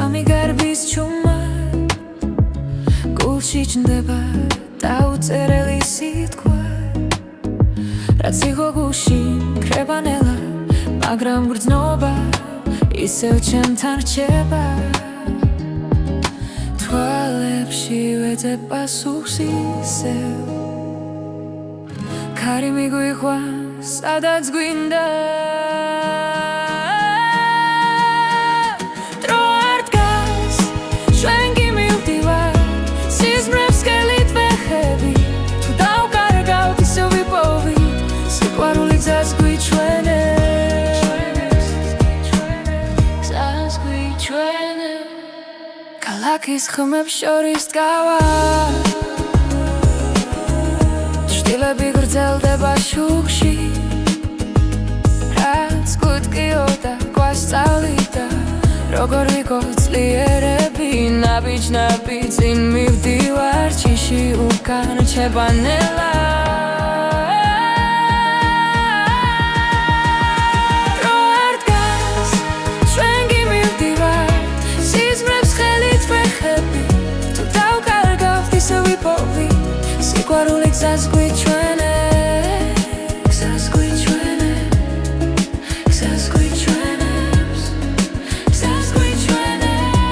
სამი გარბის ჩუმა გულში ჩნდება დაუწერელი სიტყვა რაც იყო გულში მკრებანელა მაგრამ გრძნობა ისევ ჩემთან რჩება თვალებში ვეძებ პასუხს ისევ ქარი მიგვიყვანს სადაც გვინდა დრო არ დგას ჩვენ კი მივდივართ სიზმრებს სკელით ვეხები თუ დავკარგავთ ისევ ვიპოვით სიყვარული გზას გვიჩვენებს გზას გვიჩვენებს ქალაქის ხმებს შორის დგავა ჭრილები გრძელდება შუქში რაც გუტკიოდა გვასწავლიდა როგორ ვიყო ძლიერები ნაბიჯ-ნაბიჯ წინ მივდივარ ჯიში უკან რჩებანელა დრო არ დგას ჩვენ კი მივდივართ სიზმრებს ხელით ვეხები თუ დავკარგავთ ისევ ვიპოვით სიყვარული გზას გვიჩვენებს გზას გვიჩვენებს გზას გვიჩვენებს გზას გვიჩვენებს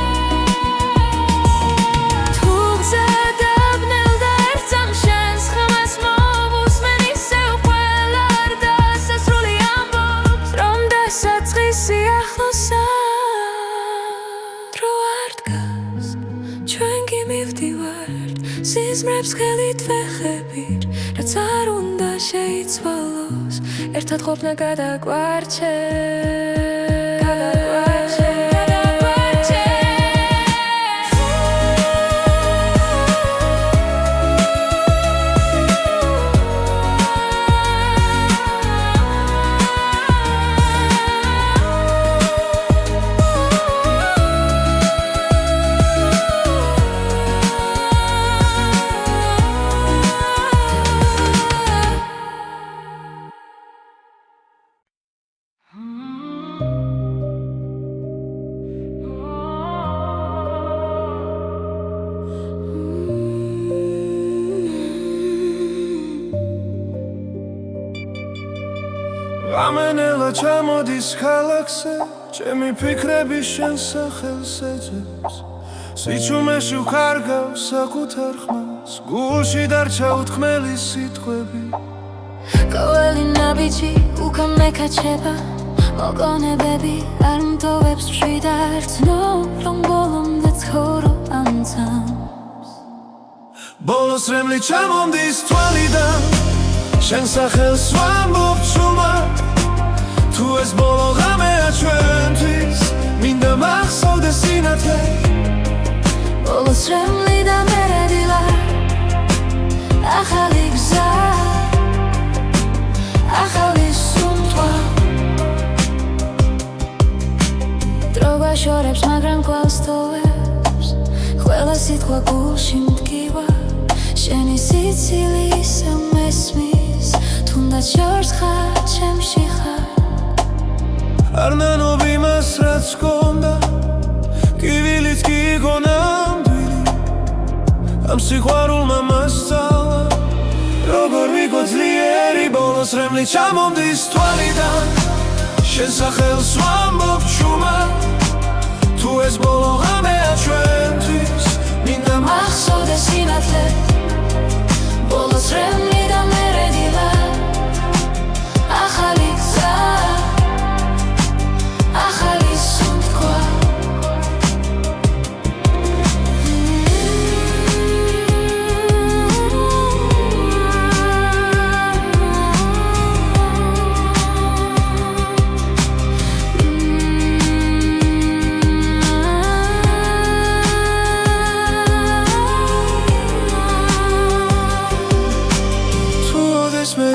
თუ გზა დაბნელდა ერთ სამშენს ხმას მოვუსმენ ისევ ყველა არ დასასრული ამბობს რომ დასაწყისი ახლოსა დრო არ დგას ჩვენ კი მივდივართ სიზმრებს ხელით ვეხებით რაც არ უნდა შეიცვალოს ერთად ყოფნა გადაგვარჩევს გამენელა ჩამოდის ქალაქზე ჩემი ფიქრები შენ სახელს ეძებს სიჩუმეში ვქარგავს საკუთარ ხმას გულში დარჩა უთქმელი სიტყვები ყოველი ნაბიჯი უკან მეკაჩება მოგონებები არ მტოვებს მშვიდად ვცნობ რომ ბოლომდე ცხოვრობ ამ ძამს ბოლოს რემლი ჩამომდის თვალიდან შენ სახელს ვამბობ ჩუმად თუ ეს ბოლო ღამეა ჩვენთვის მინდა მახსოვდეს სინათლე ბოლოს რემლი და მერედილა ახალი გზა ახალი სუნთქვა დრო გვაშორებს მაგრამ კვლავ სტოვებს ყველა სიტყვა გულში მდგივა შენი სიცილი ისევ მესმის თუნდაც შორს ხარ ჩემში ხარ არ ნანობ იმას რაც გქონდა კივილიც კი იყო ნამდვილი ამ სიყვარულმა მასწავლა როგორ ვიყო ძლიერი ბოლოს რემლი ჩამომდის თვალიდან შენ სახელს ვამბობ ჩუმად თუ ეს ბოლო ღამეა ჩვენთვის მინდა მახსოვდეს სინათლე ბოლოს რემლი და მერედილა ახალი გზა ახალი სუნთქვა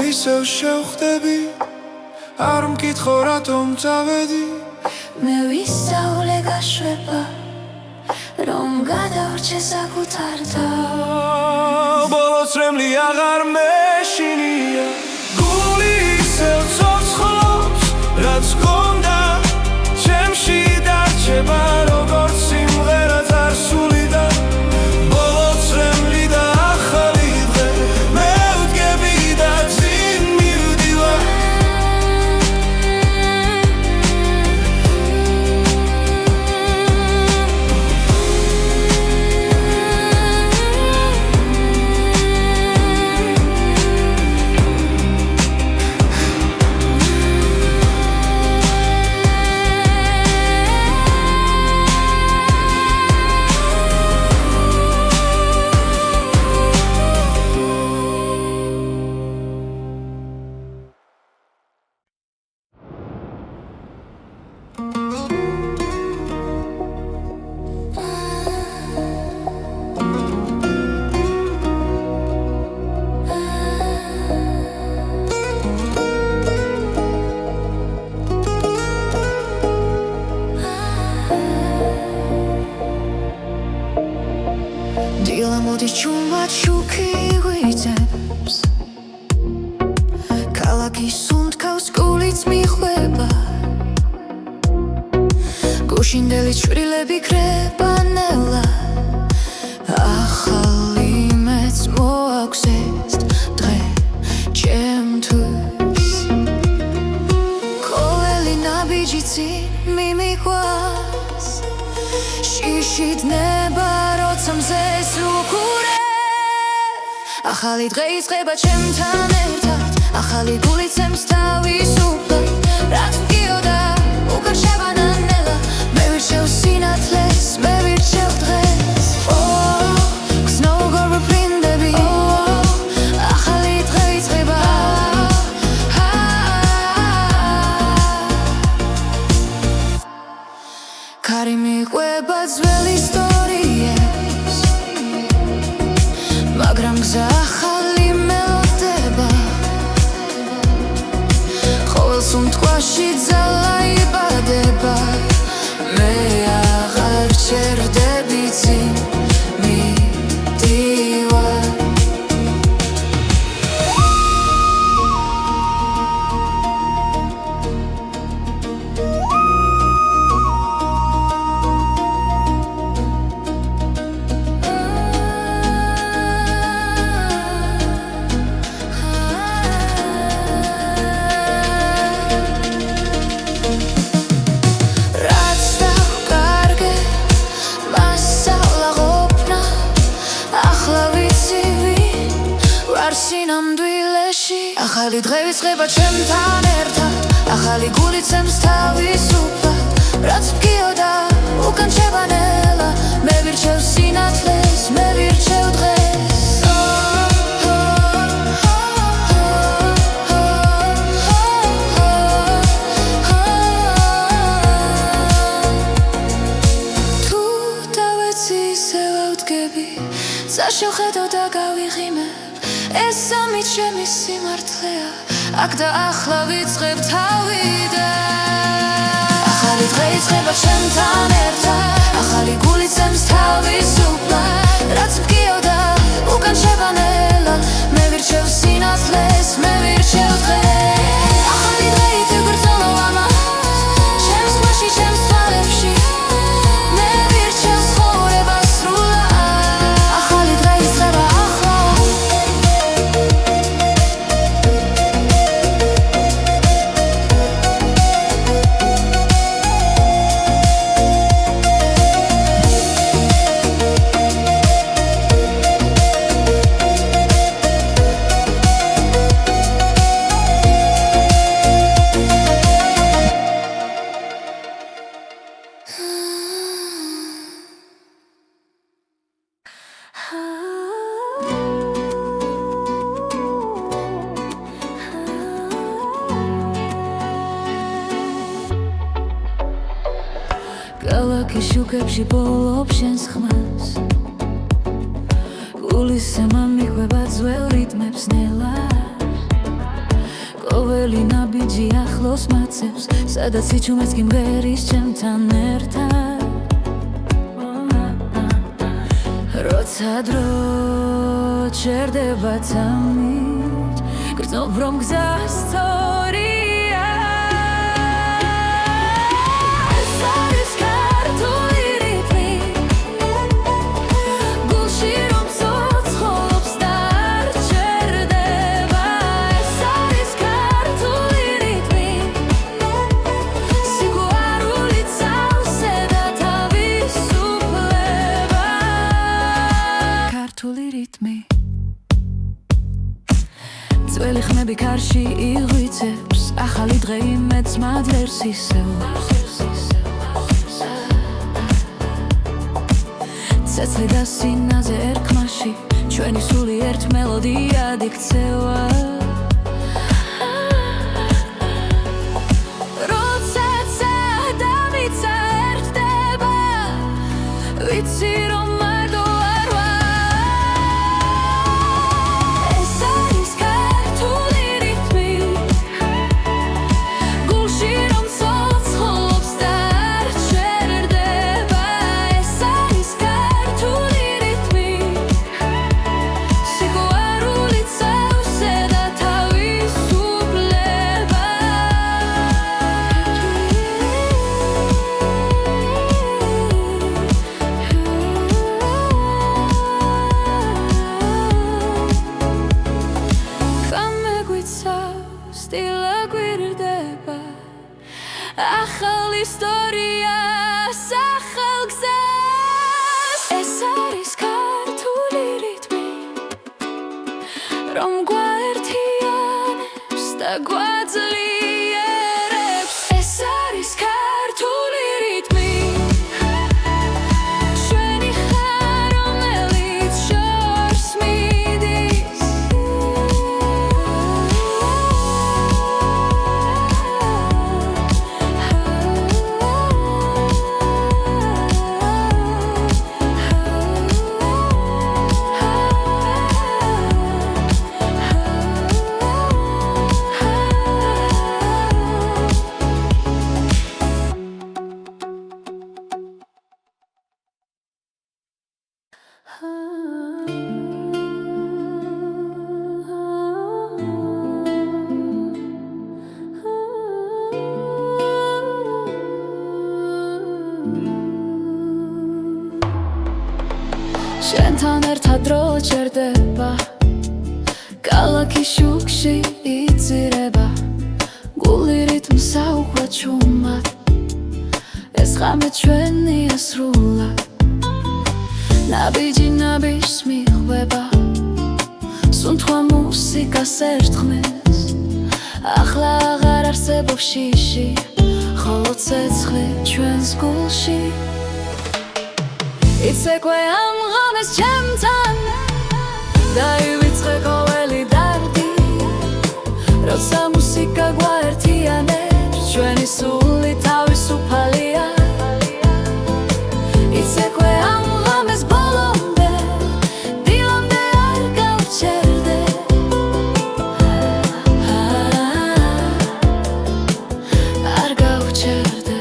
ისევ შევხვდები არ მკითხო რატომ წავედი მე ვისწავლე გაშვება რომ გადავრჩე საკუთარ თავს ბოლოს რემლი აღარ მეშინია გული ისევ ცოცხლობს რაც გქონდა ჩემში დარჩება როგორც მოდის ჩუმად შუქი ღვიძებს ქალაქის უნდკავს გულიც მიხვება გუშინდელი ჩვრილები ქრება ნელა ახალი მეც მოაქვს ეს დღე ჩემთვის ყოველი ნაბიჯი წინ მიმიყვანს შიში დნება როცა მზეს ვუყურებ ახალი დღე იწყება ჩემთან ერთად ახალი გულით ცემს თავისუფლად რაც მგიოდა უკან შევანანელა მე ვირჩევ სინათლეს მე ვირჩევ დღეს გზნოუ გორბლინდები ახალი დღე იწყება ქარი მიყვება ძველი ისტორიებს მაგრამ გზა ახალი მელოდება ყოველ სუნთქვაში ძალა იბადება მე აღარ ჩერდები წინ მიდივარ ახალი დღე იწყება ჩემთან ერთად ახალი გულით ცემს თავისუფლად რაც მგიოდა უკან შევანელა მე ვირჩევ სინათლეს მე ვირჩევ დღეს თუ დავეცი ისე ვავდგები წაშევხედო და გავიღიმე ეს სამით ჩემი სიმართლეა აქ და ახლა ვიწყებ თავიდან ახალი დღე იწყება ჩემთან ერთად ახალი გულით ცემს თავისუფლად რაც მგიოდა უკან შევანელა მე ვირჩევ სინათლეს მე ვირჩევ დღეს ახალი დღე ითეგვერძელო ამას ჩემს მაში ჩემს თვალებში მე ვირჩევ ცხოვრებას სრულად ახალი დღე იწყება ქალაქის შუქებში ბოლობ შენს ხმას გულისემა მიყვება ძველ რიტმებს ნელა ყოველი ნაბიჯი ახლოს მაცევს სადაც იჩუმეს გიმღერის ჩემთან ერთად როცა დრო ჩერდება თამით გრძნობ რომ გზა სწორია ძველი ხმები ქარში იღვიძებს ახალი დღე იმედს მადლერს ისევ ცეცხლი და სინაზე ერქმაში ჩვენი სული ერთ მელოდიად იქცევა როდესაც ადამიცა ერთდება ვიცი რომ შენთან ერთად დრო ჩერდება ქალაქის შუქში იწირება გული რიტმს აუხვა ჩუმად ეს ღამე ჩვენია სრულად ნაბიჯი ნაბიჯს მიხვდება სუნთქვა მუსიკას ერთხმეს ახლა აღარ არსებობს შიში ხოლო ცეცხლი ჩვენს გულში იცეკვე ამ ღამეს ჩემთან დაივიწყე ყოველი დარდი როცა მუსიკა გვაერთიანებს ჩვენი სული თავისუფალია იცეკვე ამ ღამეს ბოლომდე დილამდე არ გავჩერდე არ გავჩერდე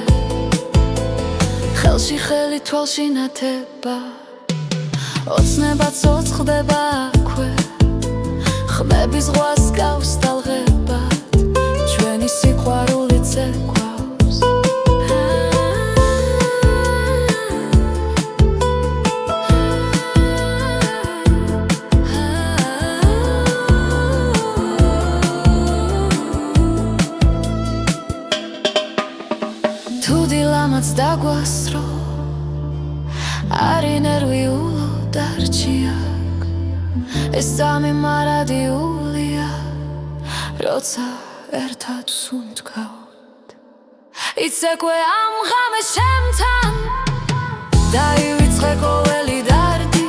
ხელში ხელი თვალში ნათება ოცნება ცოცხლდება აქვე ხმები ზღვას გავს ტალღებად ჩვენი სიყვარული ცეკვავს თუ დილამაც დაგვასრო არი ნერვიულო დარჩიაკ ეს სამი მარადიულია როცა ერთად სუნთქავთ იცეკვე ამ ღამეს ჩემთან დაივიწყე ყოველი დარდი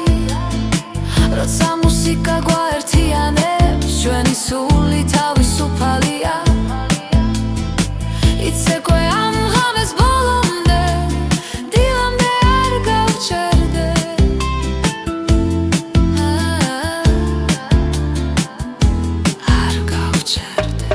როცა მუსიკა გვაერთიანებს ჩვენი სული თავისუფალია იცეკვე ამ ღამეს ბოლომდე დილამდე არ გავჩერდე არ გავჩერდე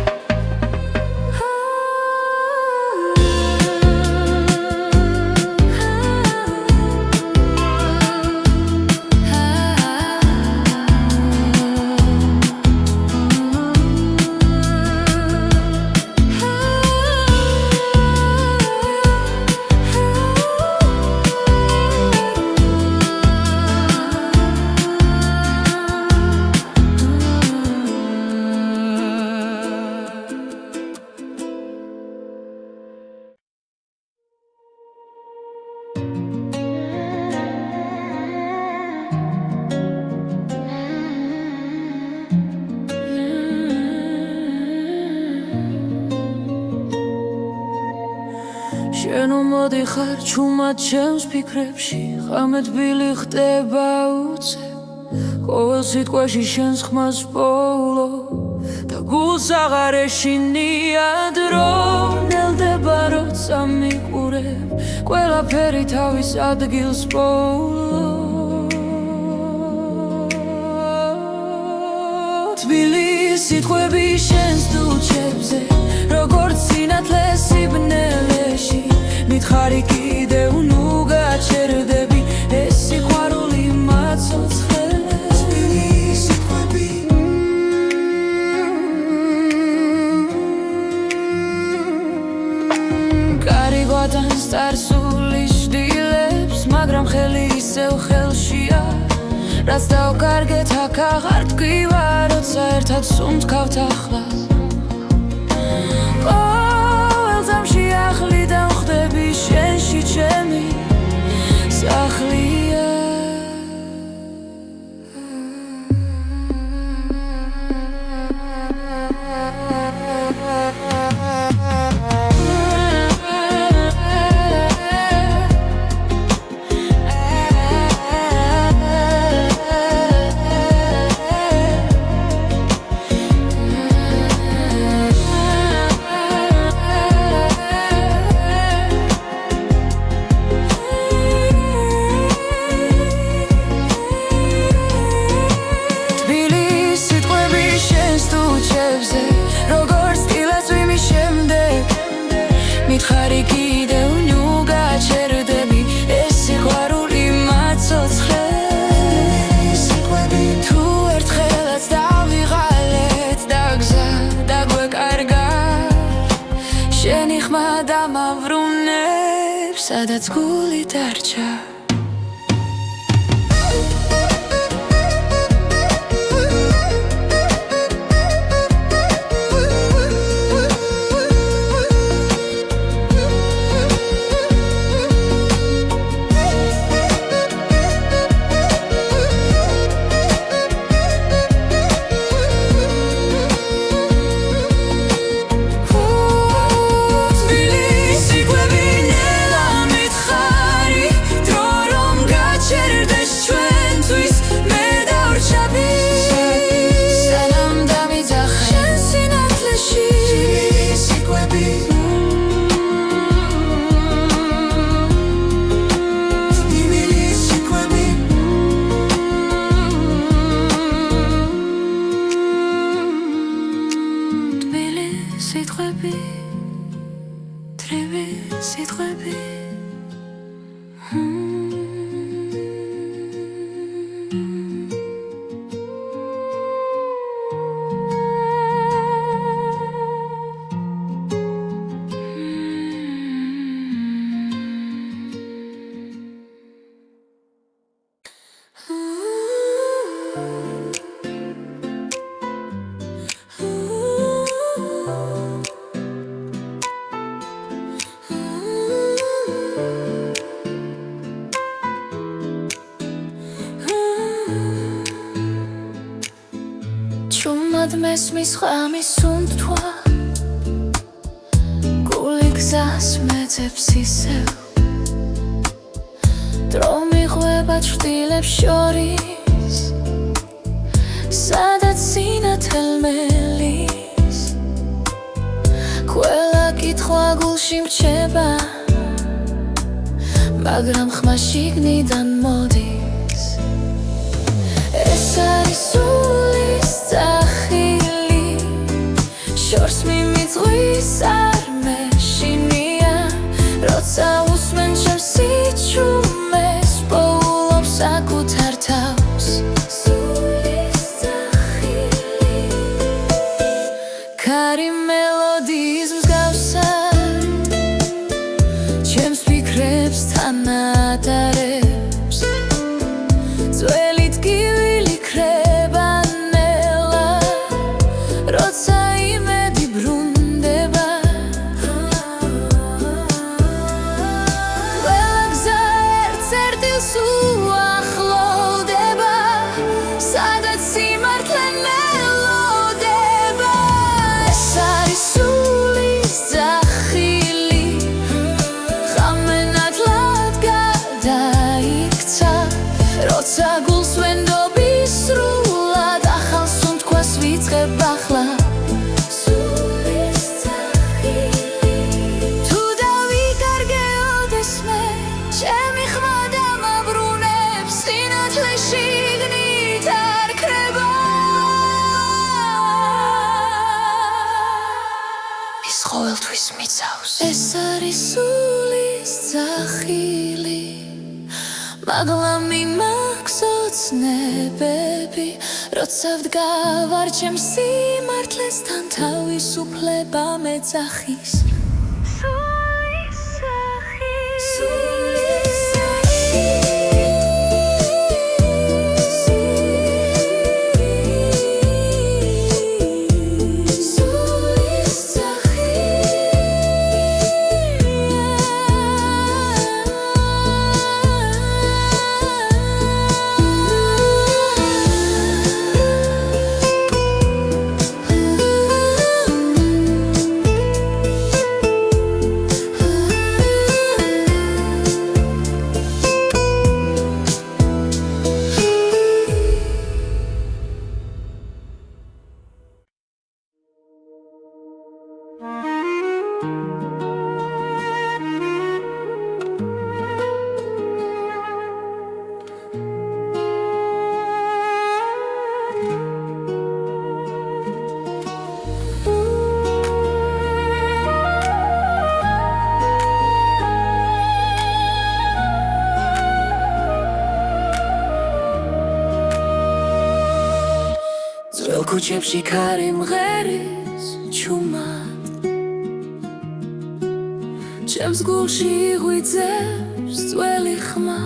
შენო მოდიხარ ჩუმად ჩემს ფიქრებში ღამე თბილი ხდება უცებ ყოველ სიტყვაში შენს ხმას პოულო და გულს აღარ ეშინია დრო ნელდება როცა მიყურებ ყველაფერი თავის ადგილს პოულო თბილი სიტყვები შენს დუჩებზე როგორც სინათლე სიბნელეში მითხარი კიდევ ნუ გაჩერდები ეს სიყვარული მაცოცხლებს თბილი სიტყვები კარი გვატანს წარსული შდილებს მაგრამ ხელი ისევ ხელშია რაც დავკარგეთ აქ აღარ ტკივა როცა ერთად სუნთქავთ ახლა ყოველ ძამში ახლი დავხდები შენში ჩემი სახლია მითხარი კიდევ ნუ გაჩერდები ეს სიყვარული მაცოცხლებს თუ ერთხელაც დავიღალეთ და გზა დაგვეკარგა შენი ხმა დამავრუნებს სადაც გული დარჩა მუდმივად მესმის ღამის სუნთქვა გული გზას მეძებს ისევ დრო მიღვება ჩრდილებს შორის სადაც სინათელ მელის ყველა კითხვა გულში მრჩება მაგრამ ხმა შიგნიდან მოდის ეს არის სულის ძახილი შორს მიმიწვის არ მეშინია როცა უსმენ ჩემს სიჩუმეს პოულობს საკუთარ თავს სულის ძახილი ქარი მელოდიის მსგავსად ჩემს ფიქრებს თანადარებს ძველი ტკივილი ქრება ნელა როცა იმედი ბრუნდება ყველა გზა ერთ-ერთილს უახლოვდება სადაც სიმართლე მელოდება ეს არის სულის ძახილი ხამენადლად გადაიქცა როცა გულს ვენდობის სრულად ახალ სუნთქვას ვიწყებ ახლა სულის ძახილი თუ დავიკარგეოდეს მე ჩემი ხმა დამაბრუნებს სინათლე შიგნით არ ქრება ის ყოველთვის მიცავს ეს არის სულის ძახილი მაღლა მიმაქვს ოცნებები როცა ვდგავარ ჩემს სიმართლესთან თავისუფლება მეძახის სულის ძახილი სულის ძველ ქუჩებში ქარი მღერის ჩუმად ჩემს გულში იღვიძებს ძველი ხმა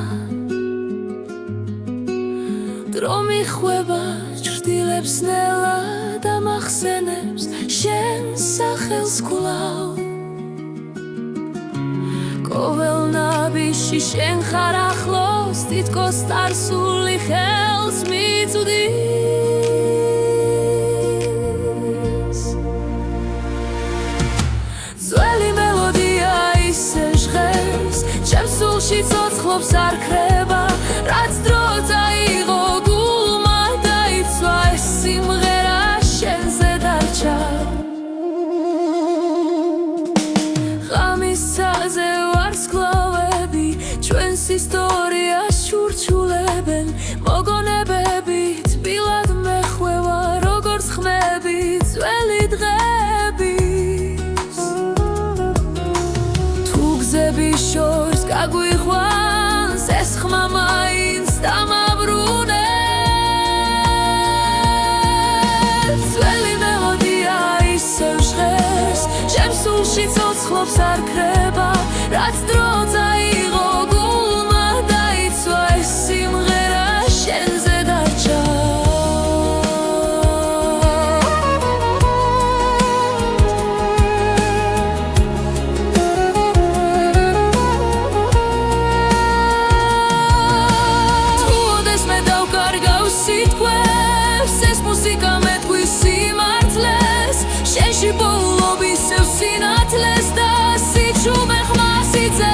დრო მიხვება ჩრდილებს ნელა და მახსენებს შენ სახელს კვლავ ყოველ ნაბიჯში შენ ხარ ახლოს თითქოს წარსული ხელს მიწვდის ძველი მელოდია ისე ჟღერს ჩემს სულში ცოცხლობს არ ქრება რაც დრო წაიღო გულმა დაიცვა ეს სიმღერა შენზე დარჩა ღამისაზე ვარსკვლავები ჩვენს ისტორიას ჩურჩულებენ მოგონებები თბილად მეხვევა როგორც ხმები ძველი დღების თუ გზების შორს გაგვიყვანს ეს ხმა მაინც დამაბრუნებს ძველი მელოდია ისევ ჟღერს ჩემს სულში ცოცხლობს არ ქრება რაც დრო წაიღო გულმა დაიცვა ეს სიმღერა შენზე დარჩა სიტყვებს ეს მუსიკა მეთქვის სიმართლეს სიყვარულში ბოლობ ისევ სინათლეს და სიჩუმე ხმას იძენს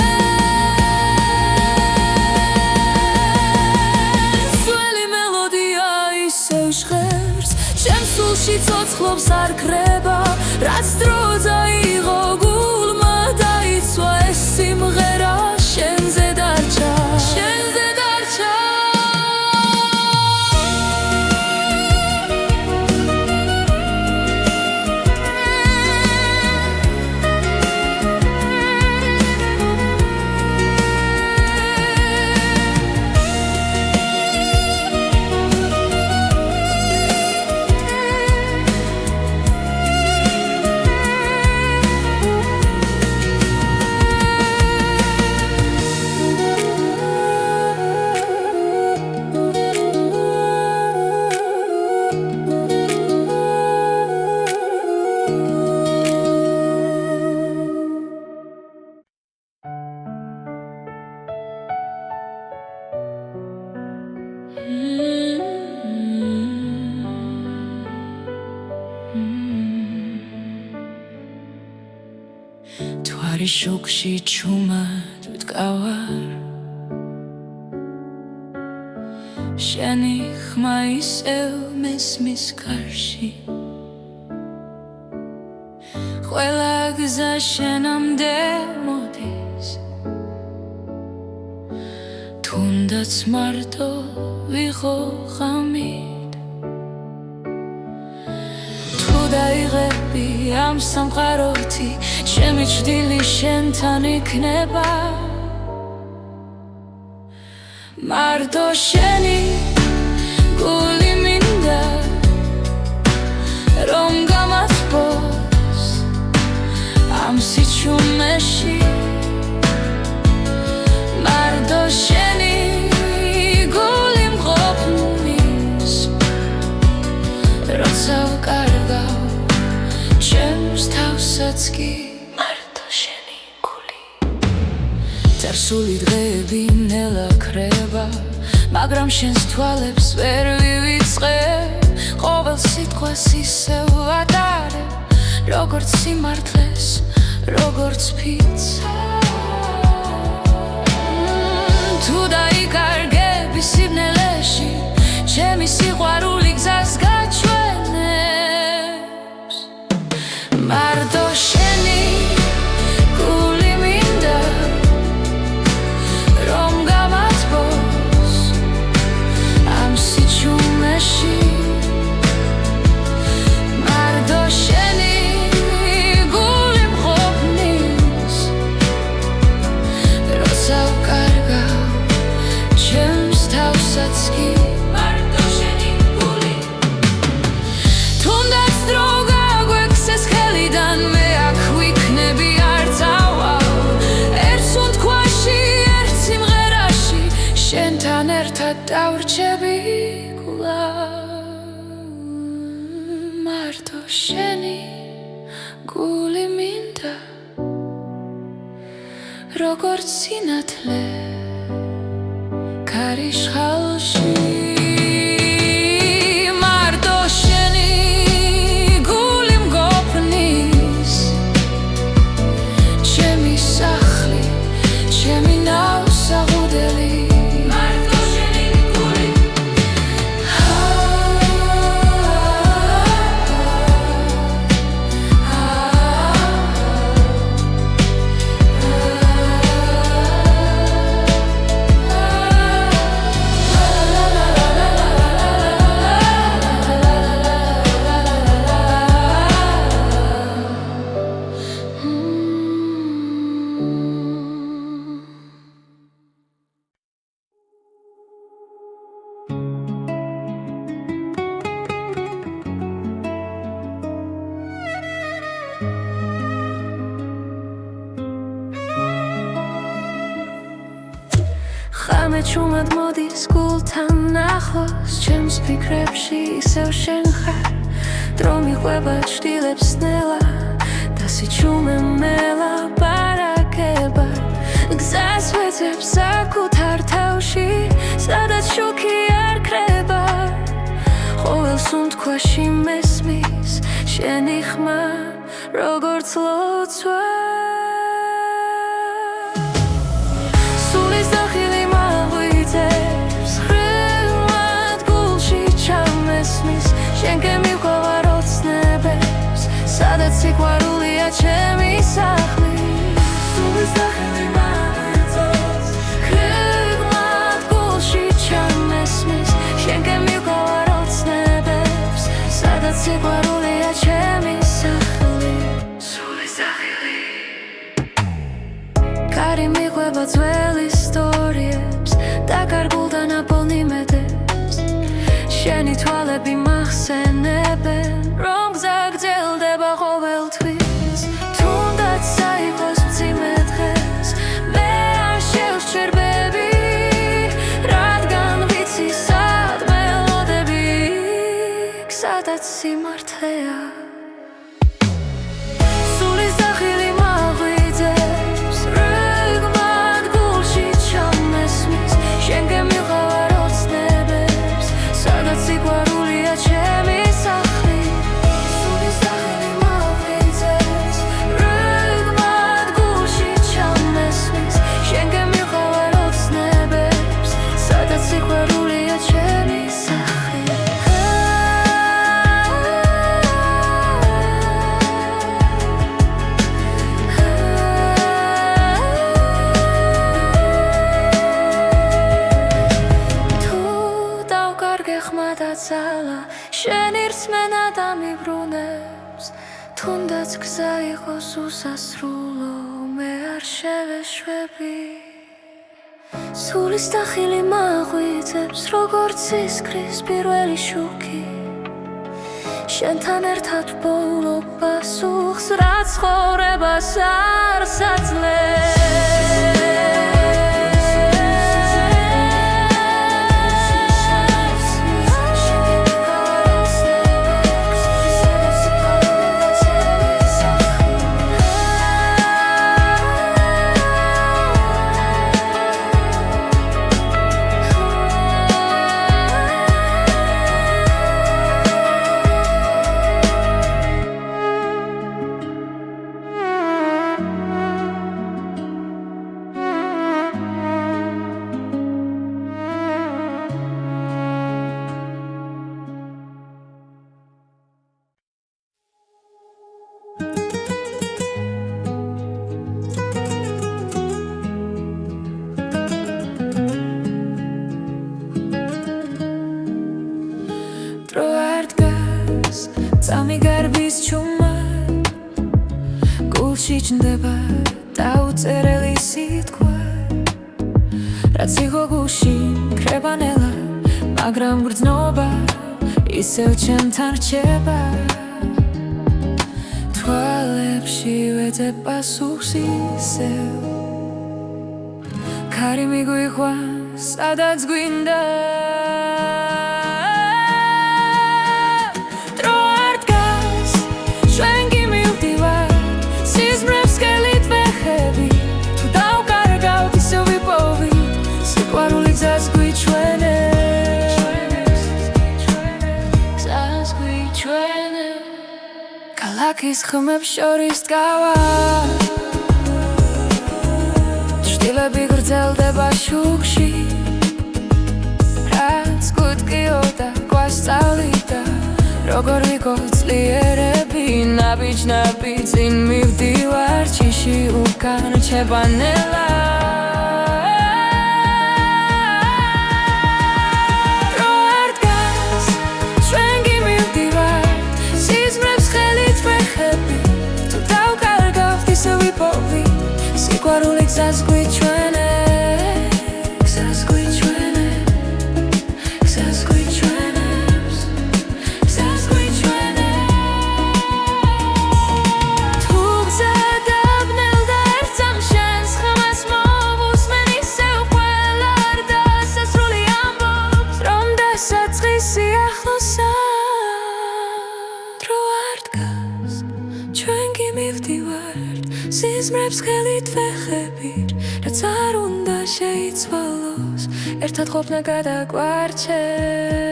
ძველი მელოდია ისევ ჟღერს ჩემ სულში ცოცხლობს არ ქრება რაც დრო დაიღო გულმა დაიცვა ეს სიმღერა შენზე დარჩა შენზე დარჩა თვარი შუქში ჩუმად ვდგავარ შენი ხმა ისევ მესმის გარში ყველა გზა შენამდე მოდის თუნდაც მარტო ვიღო ღამით თუ დაიღები ამ სამყაროთი ჩემი ჭრილი შენთან იქნება მარტო შენი გული მინდა რომ გამართბოს ამ სიჩუმეში მარტო შენი გული მყოფნის როცა ვკარგავ ჩემს თავსაც კი წარსული დღეები ნელა ქრება მაგრამ შენს თვალებს ვერ ვივიწყე ყოველ სიტყვას ისევ ვატარებ როგორც სიმართლეს როგორც ფიცა თუ დაიკარგები სიბნელეში ჩემი სიყვარული გზას გაჩვენებს მარტო შენი მარტო შენი გული მყოფნის როცა ვკარგავ ჩემს თავსაც კი მარტო შენი გული თუნდაც დრო გაგვექცეს ხელიდან მე აქ ვიქნები არ წავალ ერთ სუნთქვაში ერთ სიმღერაში შენთან ერთად დავრჩები მარტო შენი გული მინდა როგორც სინათლე ქარიშხალში მარტო შენი გული მგოფნის ჩემი სახლი ჩემი ნავსაღუდელი ხამე ჩუმად მოდის გულთან ახლოს ჩემს ფიქრებში ისევ შენ ხარ დრო მიყვება ჭრილებს ნელა და სიჩუმე მელაპარაკება გზას ვეძებ საკუთარ თავში სადაც შუქი არ ქრება ყოველ სუნთქვაში მესმის შენი ხმა როგორც ლოცვა სულის დახილი მაღვიძებს ხრილად გულში ჩამესმის შენ გემივყავარ ოცნებებს სადაც სიყვარულია ჩემი სახლი სულის დახილი მაღვიძებს ხრილად გულში ჩამესმის შენ გემივყავარ ოცნებებს სადაც სიყვარულია ჩემი სახლი სულის დახილი კარი მიყვება ძველ ისტორიებს დაკარგულ და ნაპოვნიმედებს შენი თვალები მახსენებენ რომ გზა გრძელდება ყოველთვის თუნდაც საიყოს მძიმე დღეს მე არ შევსჯერბები რადგან ვიცი სად მელოდები სადაც სიმართლეა სულის დახილი მაღვიძებს რიგმად გულში ჩამესმის შენ გემივყავარ ოცნებებს სადაც სიყვარულია ჩემი სახლი სულის დახილი მაღვიძებს რიგმად გულში ჩამესმის შენ გემივყავარ ოცნებებს სადაც სიყვარულია ჩემი სახლი გეხმადაცალა შენ ირწმენა დამიბრუნებს თუნდაც გზა იყოს უსასრულო მე არ შევეშვები სულის დახილი მაღვიძებს როგორც ისკრის პირველი შუქი შენთან ერთად ბოლო პასუხს რაც ცხოვრებას არ საძლებს დრო არ დგას წამი გარბის ჩუმა გულში ჩნდება დაუწერელი სიტყვა რაც იყო გულში კრებანელა მაგრამ გრძნობა ისევ ჩემთან რჩება თვალებში ვეძებ პასუხს ისევ ქარი მიგვიყვანს სადაც გვინდა ქალაქის ხმებს შორის დგავა ჭრილები გრძელდება შუქში რაც გუტკიოდა გვასწავლიდა როგორ ვიყო ძლიერები ნაბიჯ-ნაბიჯ წინ მივდივარ ჩიში უკან რჩებანელა სიყვარული გზას გვიჩვენებს თუ გზა დაბნელ და ერთ წამს შენს ხმას მოვუსმენ ისევ ყველა არ დასასრული ამბობს რომ დასაწყისი ახლოსა დრო არ დგას ჩვენ კი მივდივართ სიზმრებს ხელით ვეხებիր რაც არ უნდა შეიცვალოს ერთად ყოფნა გადაგვარჩევს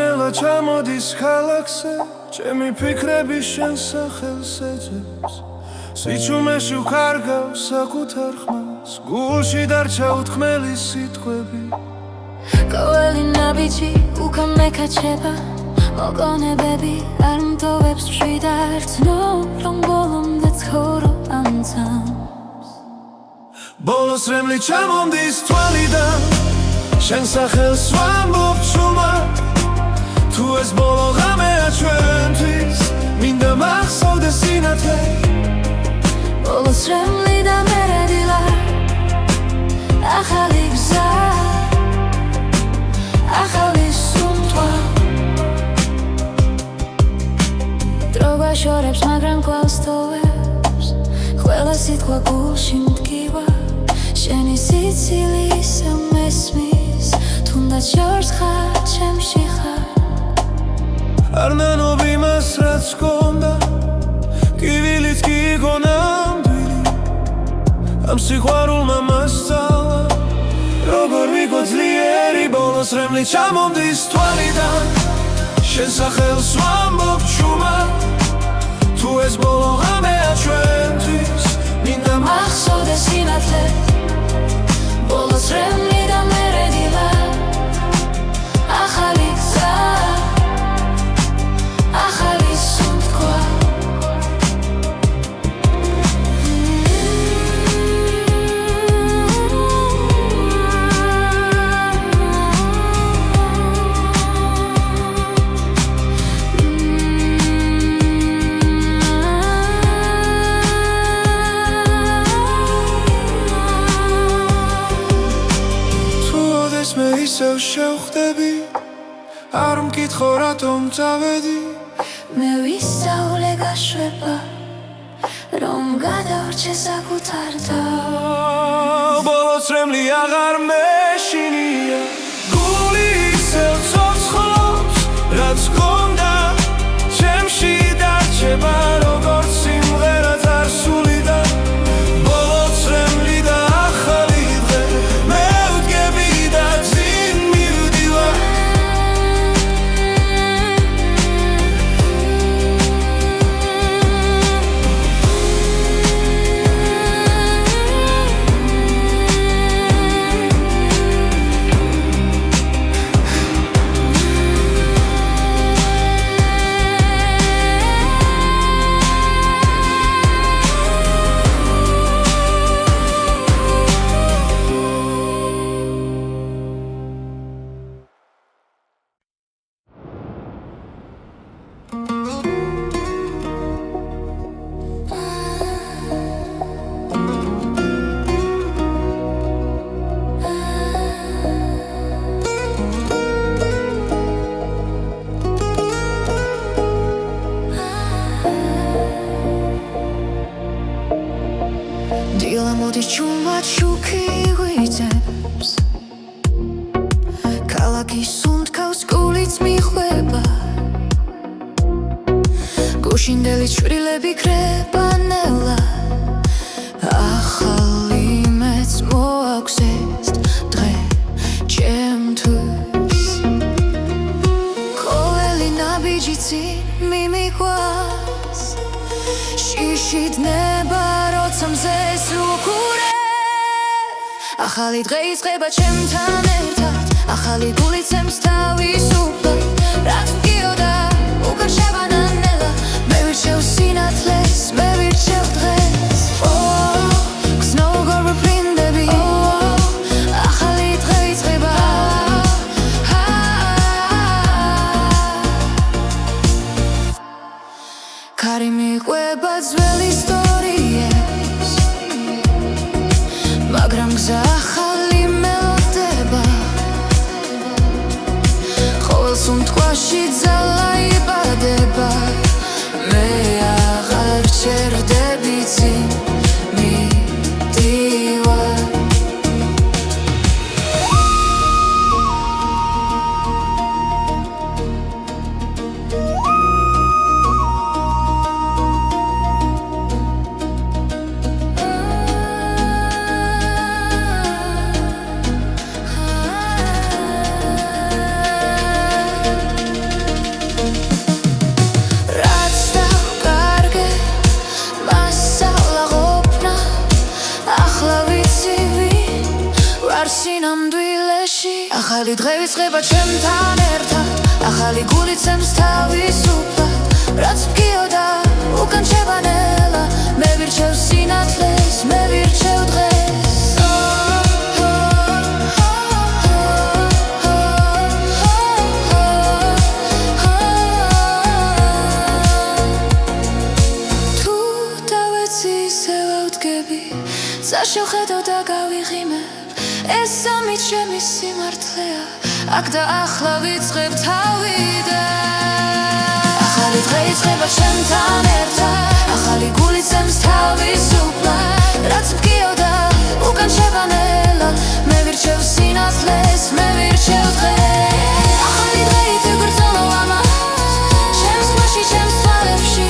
ნელა ჩამოდის ქალაქზე ჩემი ფიქრები შენ სახელს ეძებს სიჩუმეში ვქარგავს საკუთარ ხმას გულში დარჩა უთქმელი სიტყვები ყოველი ნაბიჯი უკან მეკაჩება მოგონებები არ მტოვებს მშვიდად ცნობ რომ ბოლომდე ცხოვრობ ამ ძამს ბოლოს რემლი ჩამომდის თვალიდან შენ სახელს ვამბობ ჩუმად თუ ეს ბოლო ღამეა ჩვენთვის მინდა მახსოვდეს სინათლე ბოლოს რემლი და მერე დილა ახალი გზა ახალი სუნთქვა დრო გვაშორებს მაგრამ კვლავ სტოვებს ყველა სიტყვა გულში მდგივა შენი სიცილი ისევ მესმის თუნდაც შორს ხარ ჩემში ხარ არ ნანობ იმას რაც გქონდა კივილიც კი იყო ნამდვილი ამ სიყვარულმა მასწავლა როგორ ვიყო ძლიერი ბოლოს რემლი ჩამომდის თვალიდან შენ სახელს ვამბობ ჩუმად თუ ეს ბოლო ღამეა ჩვენთვის მინდა მახსოვდეს სინათლე ბოლოს რემლი და მერე დილა ახალი გზა ახალი სუნთქვა მე ისევ შევხვდები არ მკითხო რატომ წავედი მე ვისწავლე გაშვება რომ გადავრჩე საკუთარ თავს ბოლოს რემლი აღარ მეშინია გული ისევ ცოცხლობს რაც გქონდა ჩემში დარჩება როგორც სიმღერა წარსულიდან ბოლოს რემლი და ახალი დღე მე ვდგები და წინ მივდივარ დილა მოდის ჩუმად შუქი ღვიძებს ქალაქის სუნთქავს გულიც მიხვება გუშინდელი ჩვრილები ქრება ნელა ახალი მეც მოაქვს ეს დღე ჩემთვის ყოველი ნაბიჯი წინ მიმიყვას შიშით ნება როცა მზეს უყურებ ახალი დღე იწყება ჩემთან ერთად ახალი გული ცემს თავისუფლად რაც მგიოდა უკან შევანანელა მე ვირჩევ სინათლეს მე ვირჩევ დღეს გზნოგორ ვფრინდები ახალი დღე იწყება კარი მიყვება ძველი ისტორიებს მაგრამ გზა ახალი მელოდება ყოველ სუნთქვაში ძალა იბადება მე აღარ ჩერდები წინ მივდივარ ახალი დღე ვიწყება ჩემთან ერთად ახალი გული ცემს თავისუფლად რაც მგიოდა უკან შევანელა მე ვირჩევ სინათლეს მე ვირჩევ დღეს თუ დავეცი ისე ვავდგები წაშევხედო და გავიღიმებ ეს სამი ჩემი სიმართლეა აქ და ახლა ვიწყებ თავიდან ახალი დღე იწყება ჩემთან ერთად ახალი გული ცემს თავისუფლად რაც მგიოდა უკან შევანელა მე ვირჩევ სინათლეს მე ვირჩევ დღეს ახალი დღე ითიგრძნო ამას ჩემს მაში ჩემს თვალებში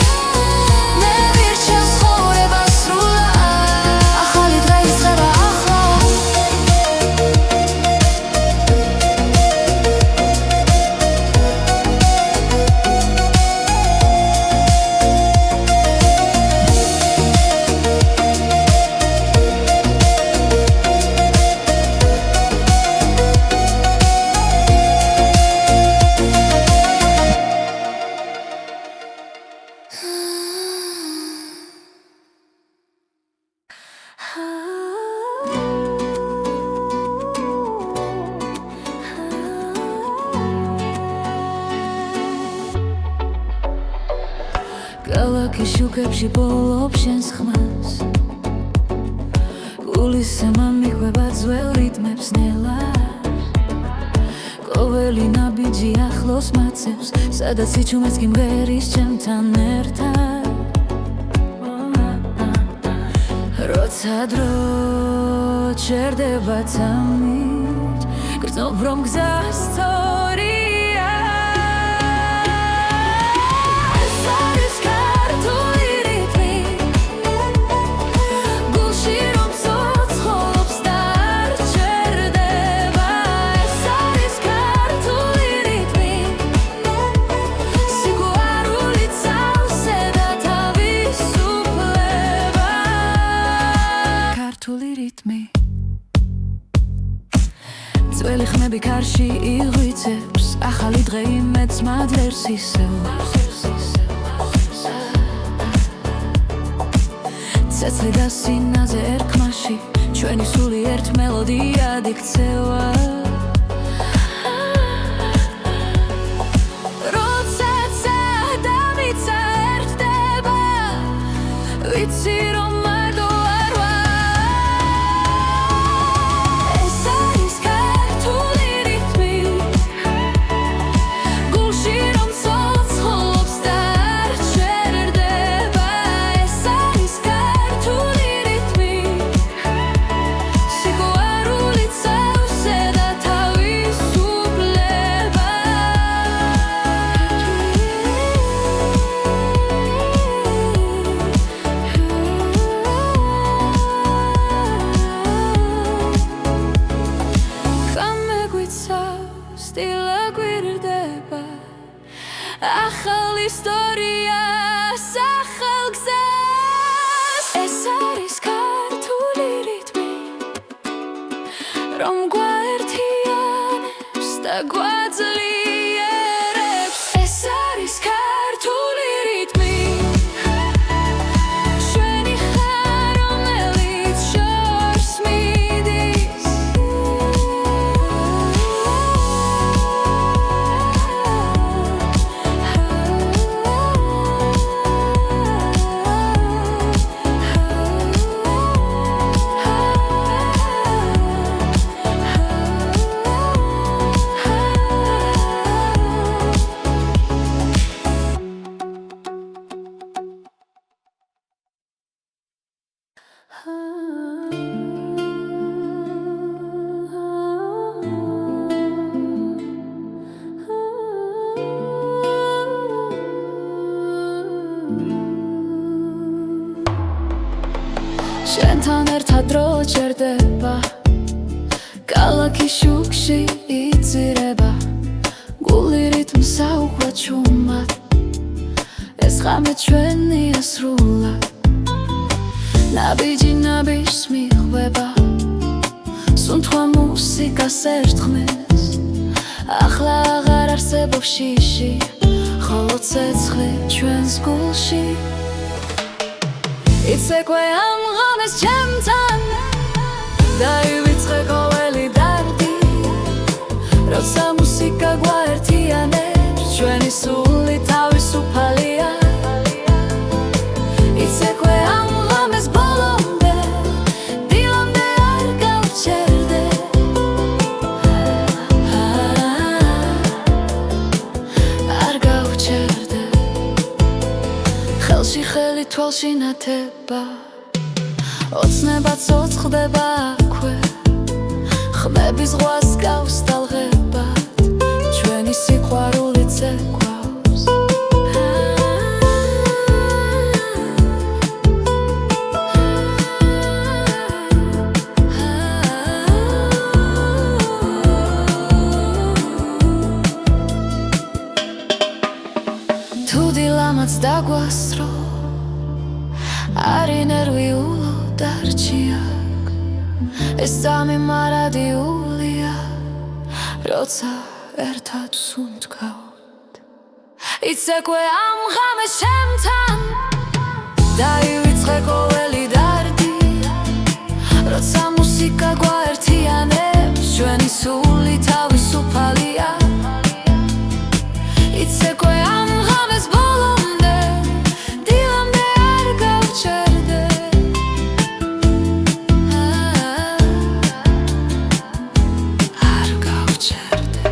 მე ვირჩევ ცხოვრებას სრულად ახალი დღე იწყება ახლა ქალაქის შუქებში ბოლობ შენს ხმას გულისე მამიყვება ძველ რიტმებს ნელა ყოველი ნაბიჯი ახლოს მაცევს სადაც იჩუმეს კი მღერის ჩემთან ერთად როცა დრო ჩერდება თამით გრძნობ რომ გზა სწორია ეს არის ქართული რიტმი გულში რომ ცოცხლობს და არ ჩერდება ეს არის ქართული რიტმი სიყვარული წავსე და თავისუფლება ქართული რიტმი ძველი ხმები კარში იღვიწებს ახალი დღე იმედს მადლერს ისევ ცეცხლი და სინაზე ერქმაში ჩვენი სული ერთ მელოდიად იქცევა როდესაც ადამიცა ერთდება ვიცი რომ მარტო არ ვარ ეს არის ქართული რიტმი გულში რომ ცოცხლობს და არ ჩერდება ეს არის ქართული რიტმი სიყვარული წავსე და თავისუფლება ხამე გვიცავს სტილა გვირდება ახალ ისტორიას ახალ გზას ეს არის ქართული რიტმი რომ გვაერთიანებს და გვაძლიერებს ეს არის ქართული რიტმი ჩვენი ხარ რომელიც შორს მიდის შენთან ერთად დრო ჩერდება ქალაქის შუქში იწირება გული რიტმს აუხლად ჩუმად ეს ღამე ჩვენია სრულად ნაბიჯი ნაბიჯს მიხვდება სუნთქვა მუსიკას ერთხმეს ახლა აღარ არსებობს შიში, ხოლო ცეცხლი ჩვენს გულში. იცეკვე ამ ღამეს ჩემთან, დაივიწყე ყოველი დარდი, როცა მუსიკა გვაერთიანებს, ჩვენი სული თავისუფალია. იცეკვე ამ ღამეს ბოლომდე, დილამდე არ გავჩერდე, არ გავჩერდე. ხელში ხელი თვალში ნათება, ოცნება ცოცხლდება აქვე, ხმების ზღვას გავს ტალღებად, ჩვენი სიყვარული ცეკვავს. თუ დილამაც დაგვასრო, არი ნერვიულო დარჩია, ეს სამი მარადიულია, როცა ერთად სუნთქავთ. იცეკვე ამ ღამეს ჩემთან, დაივიწყე ყოველი დარდი, როცა მუსიკა გვაერთიანებს, ჩვენი სული თავისუფალია. იცეკვე ამ ღამეს ბოლომდე, დილამდე არ გავჩერდე, არ გავჩერდე.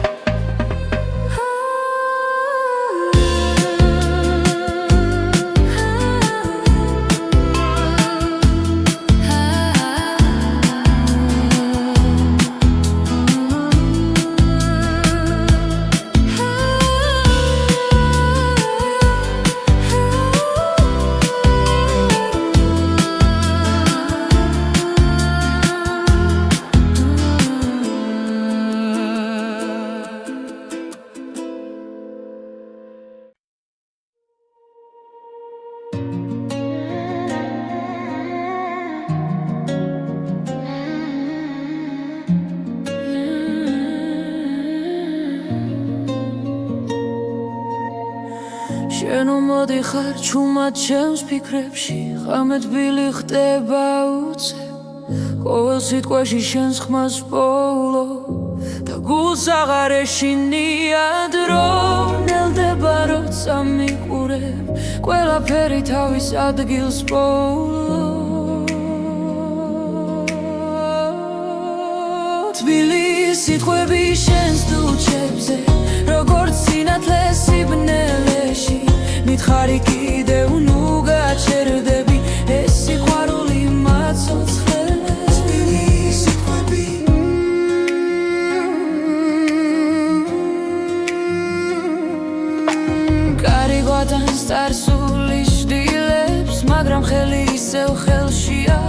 შენო მოდიხარ ჩუმად ჩემს ფიქრებში, ღამე თბილი ხდება უცებ, ყოველ სიტყვაში შენს ხმას პოულო და გულს აღარ ეშინია დრო. ნელდება როცა მიყურებ, ყველაფერი თავის ადგილს პოულო. თბილი სიტყვები შენს თუჩებზე, როგორც სინათლე სიბნელეში, მითხარი კიდევ ნუ გაჩერდები, ეს სიყვარული მაცოცხლებს. თბილი სიტყვები, კარი გვატანს წარსული შდილებს, მაგრამ ხელი ისევ ხელშია,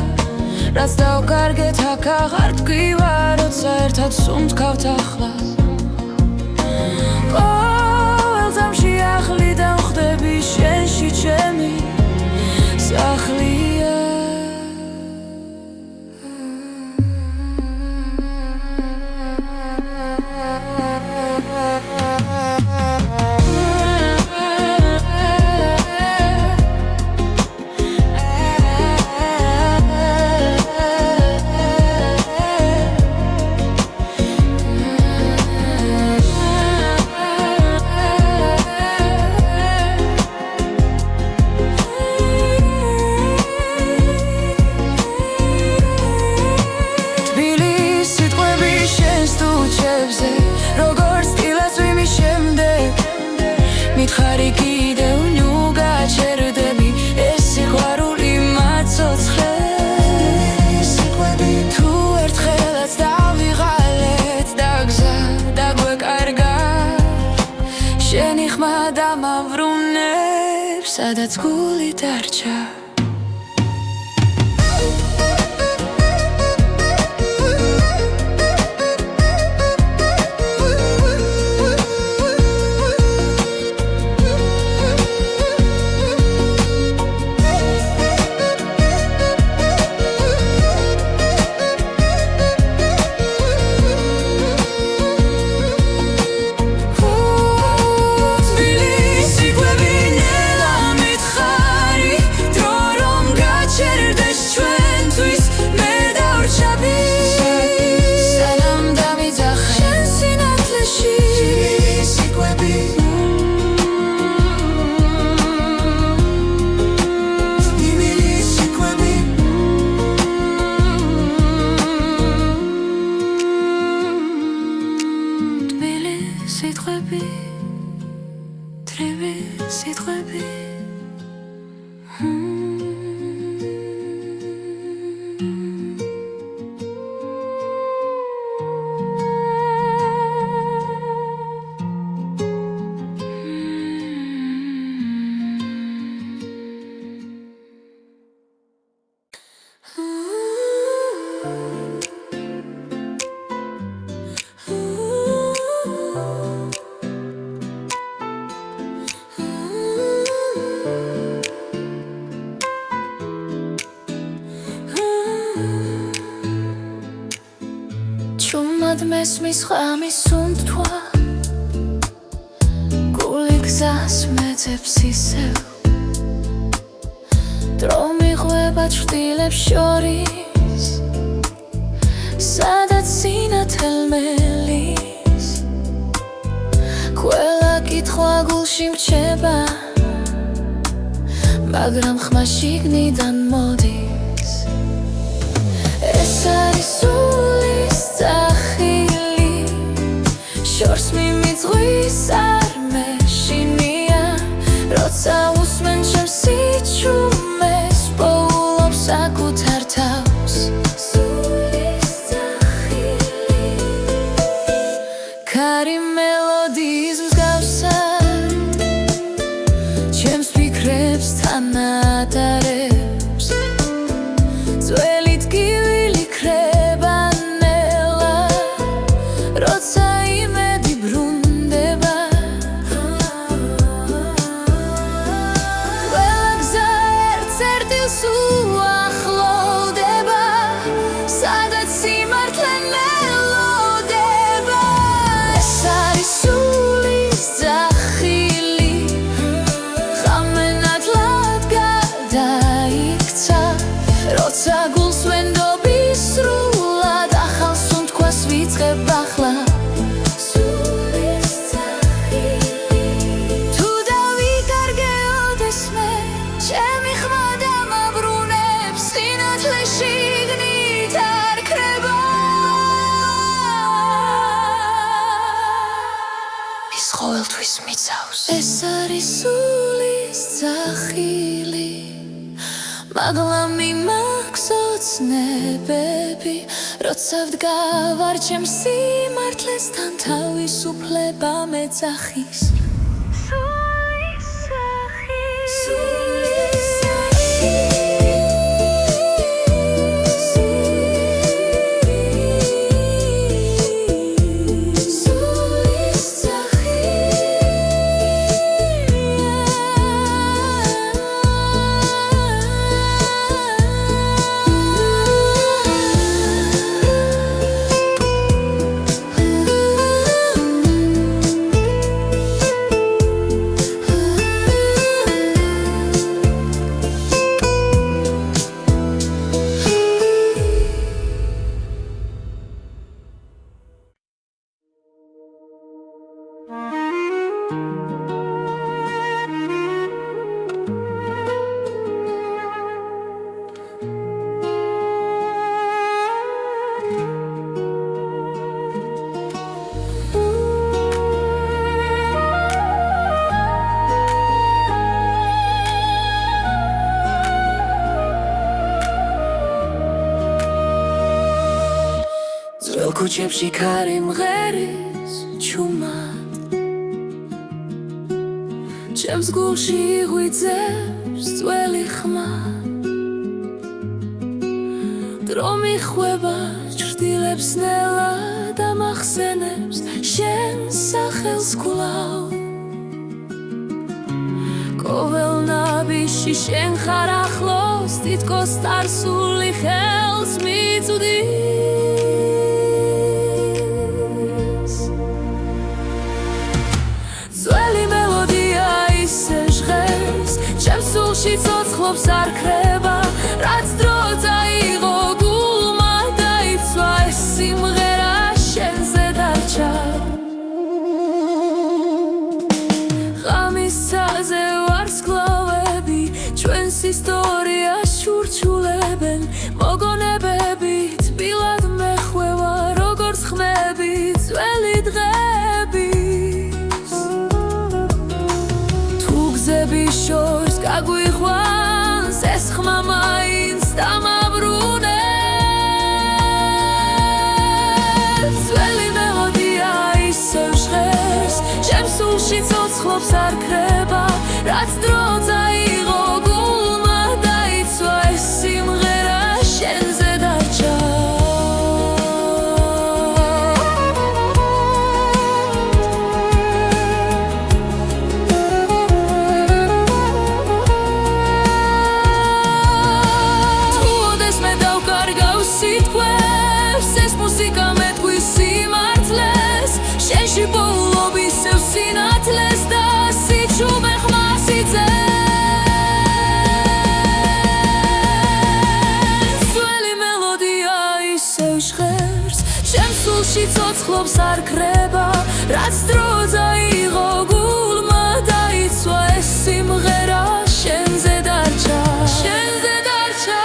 რაც დავკარგეთ აქ აღარ ტკივა, როცა ერთად სუნთქავთ ახლა. ყოველ ძამში ახლი დავხდები, შენში ჩემი სახლია. როგორც დილას ვიმის შემდეგ, მითხარი კიდევ ნუ გაჩერდები, ეს სიყვარული მაცოცხლებს. თუ ერთხელაც დავიღალეთ და გზა დაგვეკარგა, შენი ხმა დამავრუნებს, სადაც გული დარჩა. მკვეთრივი სიტყვები Чумად მესმის ხამის უნდთვა გული გზას მეძებს ისევ დრო მიღვება ჩრდილებს შორის სადაც სინათელ მელის ყველა კითხვა გულში მრჩება მაგრამ ხმა შიგნიდან მოდის ეს არის სულის ძახილი შორს მიმიძღვის არ მეშინია როცა უსმენ ჩემს სიჩუმეს პოულობს საკუთარ თავს სულის ძახილი ქარი მელოდიის მსგავსად ჩემს ფიქრებს თან ატარებს ძველი ტკივილი ქრება ნელა როცა იმედი ბრუნდება ყველა გზა ერთ-ერთილს უახლოვდება სადაც სიმართლე მელოდება ეს არის სულის ძახილი ხამენადლად გადაიქცა როცა გულს ვენდობი სრულად ახალ სუნთქვას ვიწყებ ახლა სულის ძახილი თუ დავიკარგეოდეს მე ჩემი ხმა დამაბრუნებს სინათლე შიგნით არ ქრება ის ყოველთვის მიცავს ეს არის სულის ძახილი მაღლა მიმაქვს ოცნებები როცა ვდგავარ ჩემს სიმართლესთან თავისუფლება მეძახის სულის ძახილი სულის ძველ ქუჩებში ქარი მღერის ჩუმად ჩემს გულში იღვიძებს ძველი ხმა დრო მიხვება ჩრდილებს ნელა და მახსენებს შენ სახელს კვლავ ყოველ ნაბიჯში შენ ხარ ახლოს თითქოს წარსული ხელს მიწვდის ძველი მელოდია ისე ჟღერს ჩემს სულში ცოცხლობს არ ქრება რაც დრო წაიღო გულმა დაიცვა ეს სიმღერა შენზე დარჩა ღამის ცაზე ვარსკვლავები ჩვენს ისტორიას ჩურჩულებენ მოგონებები თბილად მეხვევა როგორც ხმები ძველი დღების წლების შორს გაგვიყვანს ეს ხმა მაინც დამაბრუნებს ძველი მელოდია ისევ ჟღერს ჩემ სულში ცოცხლობს არ ქრება რაც დრო წაიღო გულმა დაიცვა ეს სიმღერა შენზე დარჩა სიტყვებს ეს მუსიკა მეტყვის სიმართლეს შენში პოულობ ისევ სინათლეს და სიჩუმე ხმას იძენს ძველი მელოდია ისევ ჟღერს ჩემ სულში ცოცხლობს არ ქრება რაც დრო წაიღო გულმა დაიცვა ეს სიმღერა შენზე დარჩა შენზე დარჩა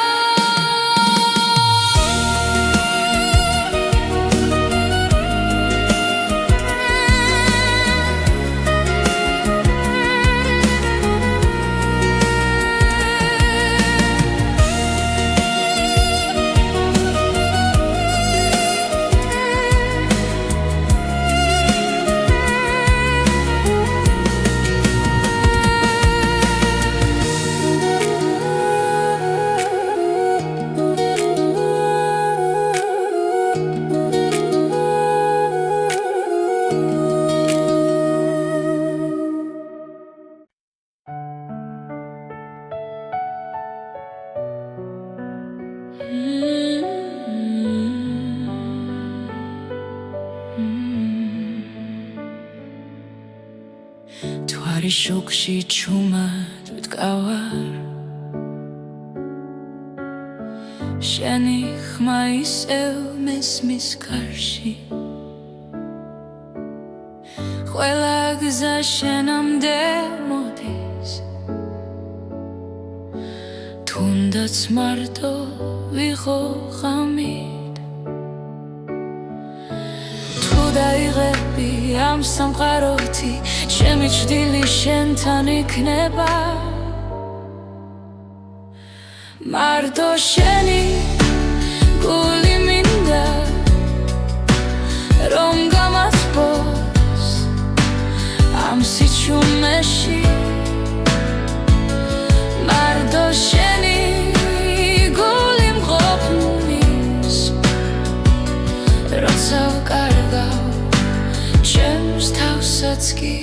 თვარი შუქში ჩუმად ვდგავარ შენი ხმა ისევ მესმის გარში ყველა გზა შენამდე მოდის თუნდაც მარტო ვიყო ღამით თუ დაიღები ამ სამყაროთი ჩემი ჭრილი შენთან იქნება მარტო შენი გული მინდა რომ გამასპოს ამ სიჩუმეში მარტო შენი გული მყოფნის როცა ვკარგავ ჩემს თავსაც კი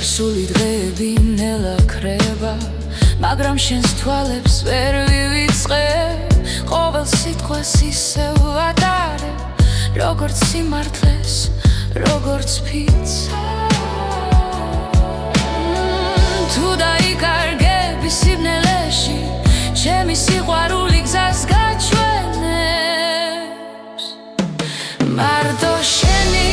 წარსული დღეები ნელა ქრება მაგრამ შენს თვალებს ვერ ვივიწყე ყოველ სიტყვას ისევ ვატარებ როგორც სიმართლეს როგორც ფიცა თუ დაიკარგები სიბნელეში ჩემი სიყვარული გზას გაჩვენებს მარტო შენი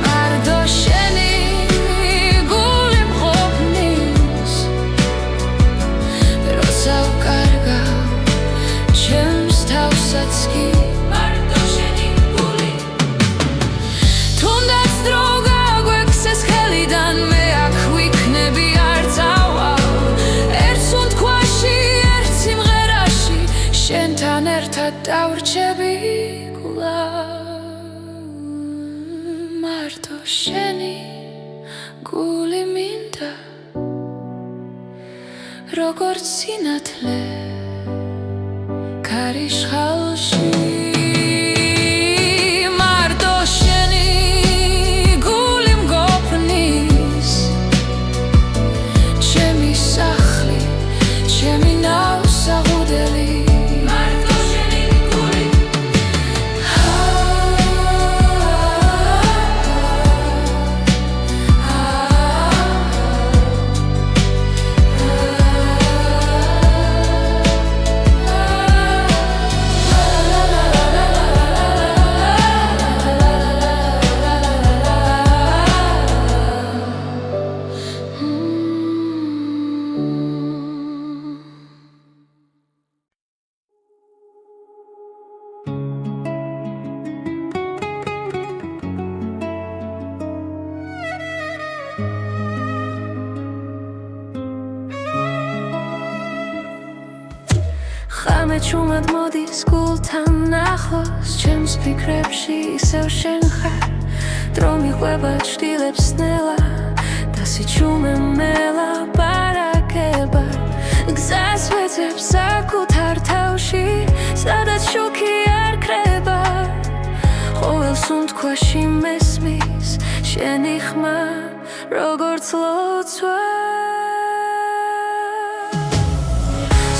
მარტო შენი გული მყოფნის როცა ვკარგავ ჩემს თავსაც კი მარტო შენი გული თუნდაც დრო გაგვექცეს ხელიდან მე აქ ვიქნები არ წავალ ერთ სუნთქვაში ერთ სიმღერაში შენთან ერთად დავრჩები მარტო შენი გული მინდა როგორც სინათლე ქარიშხალში მარტო შენი გული მგოფნის ჩემი სახლი ჩემი ნავსაღუდელი ხამე ჩუმად მოდის გულთან ახლოს ჩემს ფიქრებში ისევ შენ ხარ დრო მიყვება ჩtildeებს ნელა და სიჩუმე მელაპარაკება გზას ვეძებს საკუთარ თავში სადაც შუქი არ ქრება ყოველ სუნთქვაში მესმის შენი ხმა როგორც ლოცვა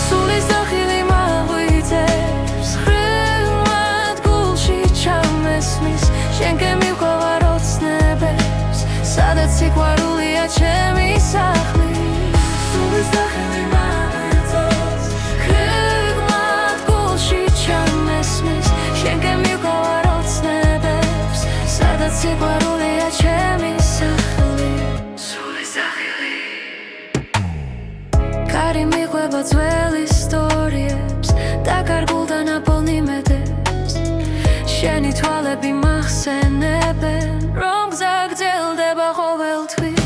სულის დახილი მაღვიძებს ხრილად გულში ჩამესმის შენ გემიყვარ ოცნებებს სადაც სიყვარულია ჩემი სახლი სულის დახილი მაღვიძებს ხრილად გულში ჩამესმის შენ გემიყვარ ოცნებებს სადაც სიყვარულია ჩემი სახლი სულის დახილი კარი მიყვება ძველ ისტორიებს და გარგულთან აპოლნიმედებს შენი თვალები მახსენებენ რომ გზა გრძელდება ყოველთვის